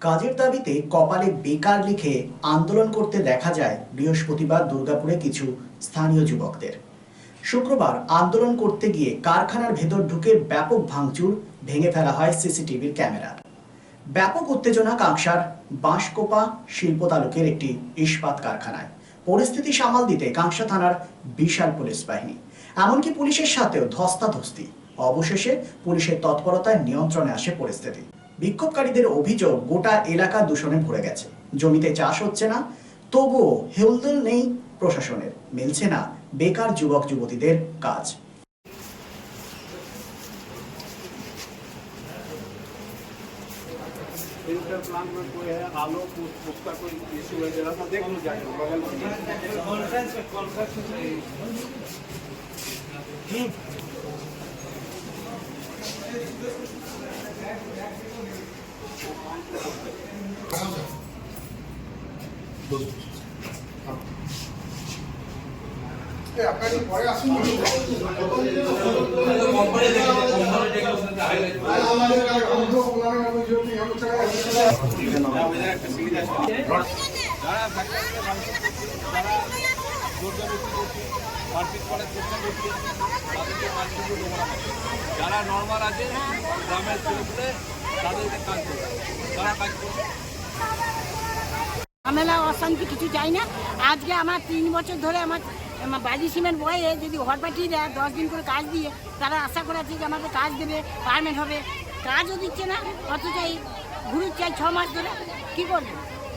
কাজের দাবিতে কপালে বেকার লিখে আন্দোলন করতে দেখা যায় বৃহস্পতিবার দুর্গাপুরে কিছু স্থানীয় যুবকদের। শুক্রবার আন্দোলন করতে গিয়ে কারখানার ভেতর ঢুকে ব্যাপক ভাঙচুর, ভেঙে ফেলা হয় সিসিটিভির ক্যামেরা। ব্যাপক উত্তেজনা কাঁকসার বাঁশকোপা শিল্প তালুকের একটি ইস্পাত কারখানায়। পরিস্থিতি সামাল দিতে কাঁকসা থানার বিশাল পুলিশ বাহিনী, এমনকি পুলিশের সাথেও ধস্তাধস্তি। অবশেষে পুলিশের তৎপরতায় নিয়ন্ত্রণে আসে পরিস্থিতি। বিক্ষোভকারীদের অভিযোগ, গোটা এলাকা দূষণে ভরে গেছে, জমিতে চাষ হচ্ছে না, তবুও হেলদোল নেই প্রশাসনের, মিলছে না বেকার যুবক যুবতীদের কাজ। इंटर प्लान में कोई है आलो उसका कोई इशू है जरा सा देख लो जाके बगल में कॉन्फ्रेंस আপনাদের পরে আসুন কোম্পানি থেকে আমাদের যারা নর্মাল আছে গ্রামের ছেলেপুলে তাদেরকে কাজ করবে, তারা কাজ করবে। ঝামেলা অশান্তি কিছু চাই না। আজকে আমার 3 বছর ধরে আমার বাজি সিমেন্ট বয়ে যদি ঘর পাঠিয়ে দেয় 10 দিন করে কাজ দিয়ে, তারা আশা করে আছে যে আমাদের কাজ দেবে, পারমেন্ট হবে, কাজও দিচ্ছে না। অথচ এই ঘুরে চাই 6 মাস ধরে কী করবে?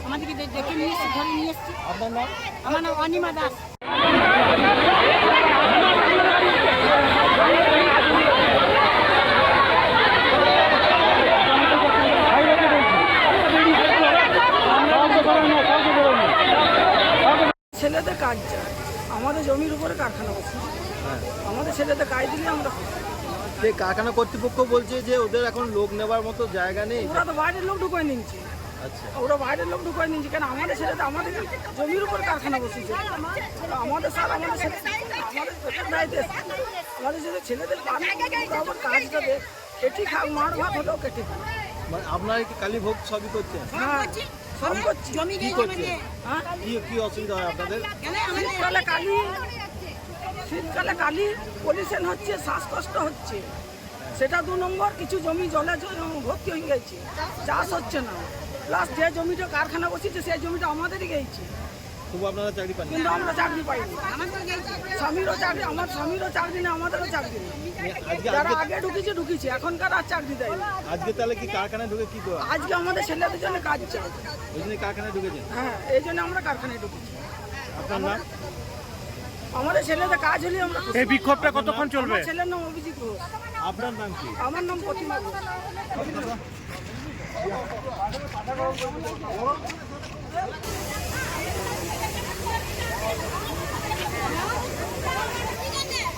আমাদেরকে ডেকে নিয়ে এসছি, ধরে নিয়ে এসছি। আপনার নাম? আমার নাম অনিমা দাস। ছেলেদের কাজ চায়, আমাদের জমির উপরে কারখানা বসে, আমাদের ছেলেদের কাজ দিলে আমরা। যে কারখানা কর্তৃপক্ষ বলছে যে ওদের এখন লোক নেবার মতো জায়গা নেই, ওরা তো বাইরের লোক ঢুকাই নিচ্ছে। আচ্ছা, ওরা বাইরের লোক ঢুকাই নিচ্ছে কেন? আমাদের ছেলেদের আমাদের জমির উপর কারখানা বসেছে, আমাদের স্যার আমাদের ছেলে আমাদের দায়িত্ব, আমাদের ছেলেদের কাজ দেবে, কেটে খাক, মার ভাত হলেও কেটে খাক। মানে আপনারা কি কালী ভোগ সবই করছেন? হ্যাঁ, সব করছি। কি করছেন? কি অসুবিধা হয় আপনাদের? শীতকালে কালি পলিউশন হচ্ছে, শ্বাসকষ্ট হচ্ছে, সেটা 2 নম্বর। কিছু জমি জলে ভর্তি হয়ে গেছে, চাষ হচ্ছে না। প্লাস যে জমিটা কারখানা বসেছে সেই জমিটা আমাদেরই গেছে, তবু আপনারা চাকরি পান? কিন্তু আমরা চাকরি পাইনি। স্বামীরও চাকরি, আমার স্বামীরও চাকরি নেই, আমাদেরও চাকরি নেই। যারা আগে ঢুকেছে এখনকার আর চাকরি দেয়। আজকে তাহলে কি কারখানায় ঢুকে কি করা? আজকে আমাদের ছেলেদের জন্য কাজ চাই, ওই জন্য কারখানায় ঢুকেছেন? হ্যাঁ, এই জন্য আমরা কারখানায় ঢুকেছি। আপনার নাম? আমাদের ছেলেদের কাজ হলে আমরা। এই বিক্ষোভটা কতক্ষণ চলবে? আমার ছেলের নাম অভিজিৎ ঘোষ। আপনার নাম কি? আমার নাম প্রতিমা ঘোষ।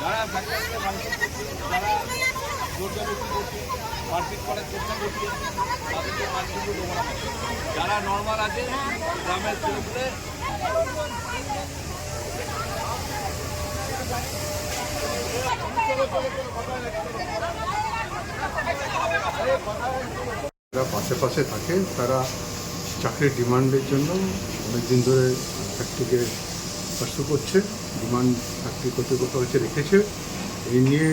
যারা ফ্যাক্টরিতে যারা জোরজবরদস্তি করছে, মারপিট করে চেষ্টা করছে, তাদেরকে কাজগুলো দেবো না। যারা নর্মাল আছে গ্রামের ছেলেপুলে যারা পাশে পাশে থাকে তারা চাকরির ডিমান্ডের জন্য অনেকদিন ধরে ফ্যাক্টরিকে পার্সু করছে, ডিমান্ড ফ্যাক্টরি কর্তৃপক্ষ কাছে রেখেছে। এই নিয়ে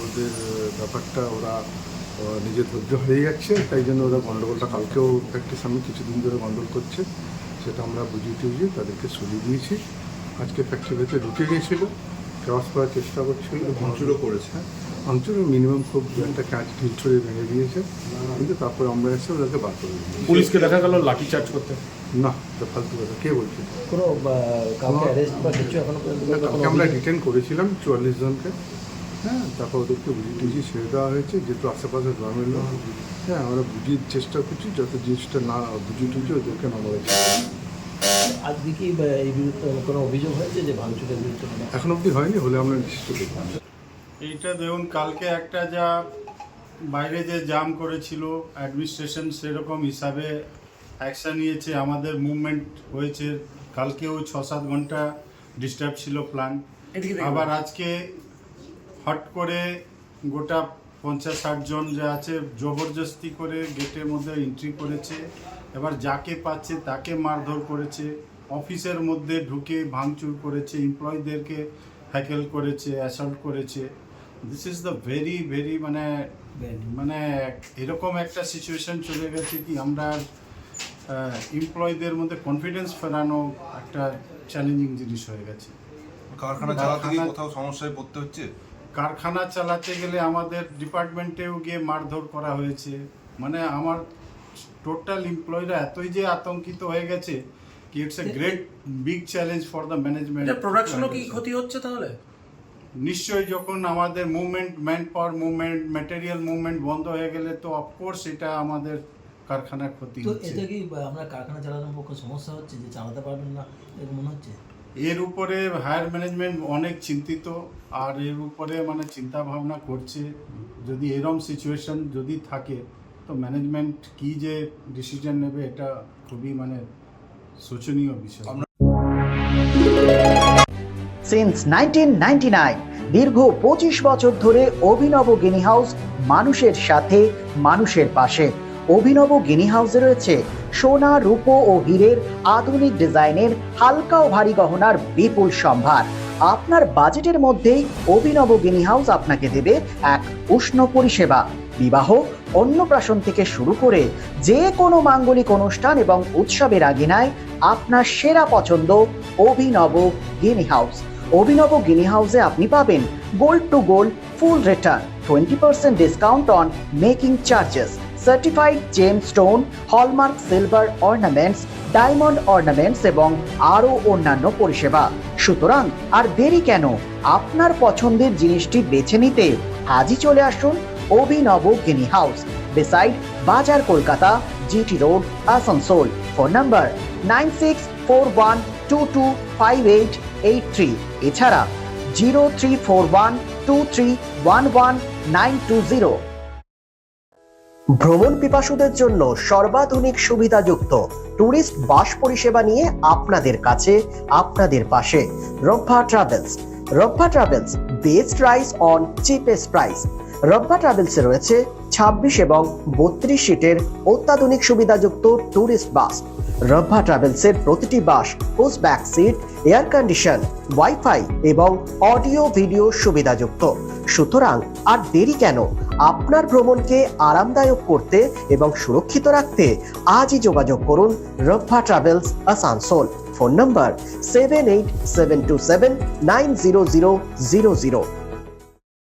ওদের ব্যাপারটা ওরা নিজের ধৈর্য হারিয়ে যাচ্ছে, তাই জন্য ওরা গণ্ডগোলটা কালকেও ফ্যাক্টরির সামনে কিছুদিন ধরে গণ্ডগোল করছে, সেটা আমরা বুঝিয়ে তাদেরকে সরিয়ে দিয়েছি। আজকে ফ্যাক্টরির ভেতরে ঢুকে গিয়েছিল, ক্রস করার চেষ্টা করছিল, ভাঙচুরও করেছে। ভাঙচুরের মিনিমাম খুব একটা কাজ ঢিল ছড়ে ভেঙে দিয়েছে, কিন্তু তারপরে আমরা এসে ওদেরকে বার করে দিয়েছি। পুলিশকে দেখা গেল লাঠি চার্জ করতে। না, তো ফালতু কথা, কে বলছে? কোনো কাউকে অ্যারেস্ট বা কিছু এখনো কালকে আমরা ডিটেন করেছিলাম 44 জনকে। হ্যাঁ, তারপর ওদেরকে বুঝিয়ে ছেড়ে দেওয়া হয়েছে, যেহেতু আশেপাশে গ্রামের লোক। হ্যাঁ, আমরা বুঝিয়ে চেষ্টা করছি, যত জিনিসটা না বুঝিয়ে ওদেরকে নর্মালাইজ। আজকে কি এই বিরুদ্ধে কোনো অভিযোগ হয়েছে যে ভাঙচুরের বিরুদ্ধে? এখন অবধি হয়নি, হলে আমরা নিশ্চিত দেখব। এইটা দেখুন, কালকে একটা যা বাইরে যে জাম করেছিল অ্যাডমিনিস্ট্রেশন, সেরকম হিসাবে অ্যাকশান নিয়েছে, আমাদের মুভমেন্ট হয়েছে। কালকেও 6-7 ঘন্টা ডিস্টার্ব ছিল প্ল্যান। আবার আজকে হট করে গোটা 50-60 জন যে আছে জবরদস্তি করে গেটের মধ্যে এন্ট্রি করেছে, এবার যাকে পাচ্ছে তাকে মারধর করেছে, অফিসের মধ্যে ঢুকে ভাঙচুর করেছে, এমপ্লয়ীদেরকে হ্যাকেল করেছে, অ্যাসল্ট করেছে। This is the very very মানে এরকম একটা সিচুয়েশন চলে গেছে কি আমরা এমপ্লয়ীদের মধ্যে কনফিডেন্স ফেরানো একটা চ্যালেঞ্জিং জিনিস হয়ে গেছে। কারখানা চালাতে গিয়ে কোথাও সমস্যায় পড়তে হচ্ছে? কারখানা চালাতে গেলে আমাদের ডিপার্টমেন্টেও গিয়ে মারধর করা হয়েছে। মানে আমার টোটাল এমপ্লয়িরা এতই যে আতঙ্কিত হয়ে গেছে কি it's a great big challenge for the management. প্রোডাকশনও কি ক্ষতি হচ্ছে তাহলে? নিশ্চয়ই, যখন আমাদের movement, man power movement, material movement বন্ধ হয়ে গেলে তো অফকোর্স এটা আমাদের কারখানার ক্ষতি তো হচ্ছে। এতে কি আমরা কারখানা চালানোর পক্ষে সমস্যা হচ্ছে যে চালাতে পারবেন না এরকম মনে হচ্ছে? এর উপরে হায়ার ম্যানেজমেন্ট অনেক চিন্তিত, আর এর উপরে মানে চিন্তা ভাবনা করছে যদি এরকম সিচুয়েশন যদি থাকে তো ম্যানেজমেন্ট কি যে ডিসিশন নেবে এটা খুবই মানে শোচনীয় বিষয়। সিন্স 1999 দীর্ঘ 25 বছর ধরে অভিনব গিনি হাউস মানুষের সাথে, মানুষের পাশে। অভিনব গিনি হাউসে রয়েছে সোনা, রূপো ও হীরের আধুনিক ডিজাইনের হালকা ও ভারী গহনার বিপুল সম্ভার। আপনার বাজেটের মধ্যেই অভিনব গিনি হাউস আপনাকে দেবে এক উষ্ণ পরিষেবা। বিবাহ, অন্নপ্রাশন থেকে শুরু করে যে কোনো মাঙ্গলিক অনুষ্ঠান এবং উৎসবের আগিনায় আপনার সেরা পছন্দ অভিনব গিনি হাউস। অভিনব গিনি হাউসে আপনি পাবেন gold two gold full return, 20% discount on making charges, certified gemstone, hallmark silver ornaments, diamond ornaments এবং আরও অন্যান্য পরিষেবা। সুতরাং আর দেরি কেন? আপনার পছন্দের জিনিসটি বেছে নিতে আজই চলে আসুন অভিনব গিনি হাউস, বিসাইড বাজার Kolkata, GT road, Asansol. Phone number 9641225883, এছাড়া 034123119220। ভ্রমণ পিপাসুদের জন্য সর্বাধুনিক সুবিধাযুক্ত ট্যুরিস্ট বাস পরিষেবা নিয়ে আপনাদের কাছে, আপনাদের পাশে Rabba travels. Rabba travels, best price on cheapest price. Rabba ট্রাভেলসে রয়েছে 26 এবং 32 সিটের অত্যাধুনিক সুবিধাযুক্ত ট্যুরিস্ট বাস। রব্বা ট্রাভেলসের প্রতিটি bus push back seat, air condition, wifi এবং অডিও ভিডিও সুবিধাযুক্ত। সুতরাং আর দেরি কেন? আপনার ভ্রমণকে আরামদায়ক করতে এবং সুরক্ষিত রাখতে আজই যোগাযোগ করুন রব্বা ট্রাভেলস, আসানসোল। ফোন নম্বর 7872790000।